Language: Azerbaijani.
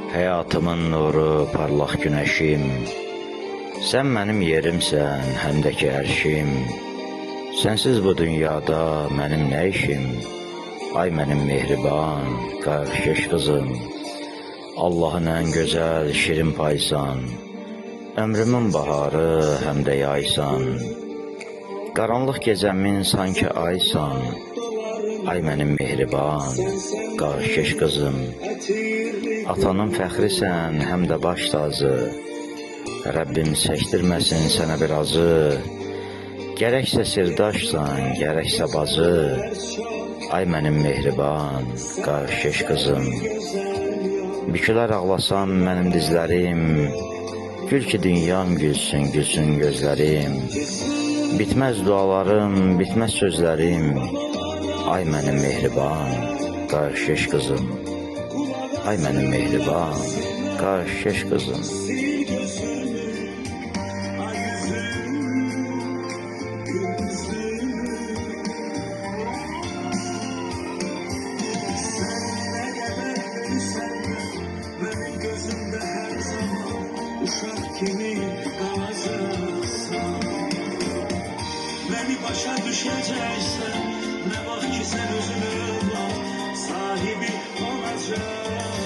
Həyatımın nuru, parlaq günəşim, sən mənim yerimsən, həm də ki ərşim. Sənsiz bu dünyada mənim nə işim? Ay mənim mehriban, qarşış qızım. Allahın ən gözəl, şirin paysan, ömrümün baharı, həm də yaysan. Qaranlıq gecəmin sanki aysan, ay mənim mehriban, qarşış qızım. Atanın fəxrisən, həm də baş tacı, Rəbbim çəkdirməsin sənə bir acı. Gərəksə sirdaşsan, gərəksə bacı, ay mənim mehriban, qarşış qızım. Bükülər ağlasam mənim dizlərim, gül ki dünyam gülsün, gülsün gözlərim. Bitməz dualarım, bitməz sözlərim, ay mənim mehriban, qarşış qızım. Ay mənim mehriban, qarşış qızım. Benim gözümde her zaman uşak kimi kalacaksan. Beni başa düşeceksen, ne bak ki sen özünü bak, sahibi olacaksın.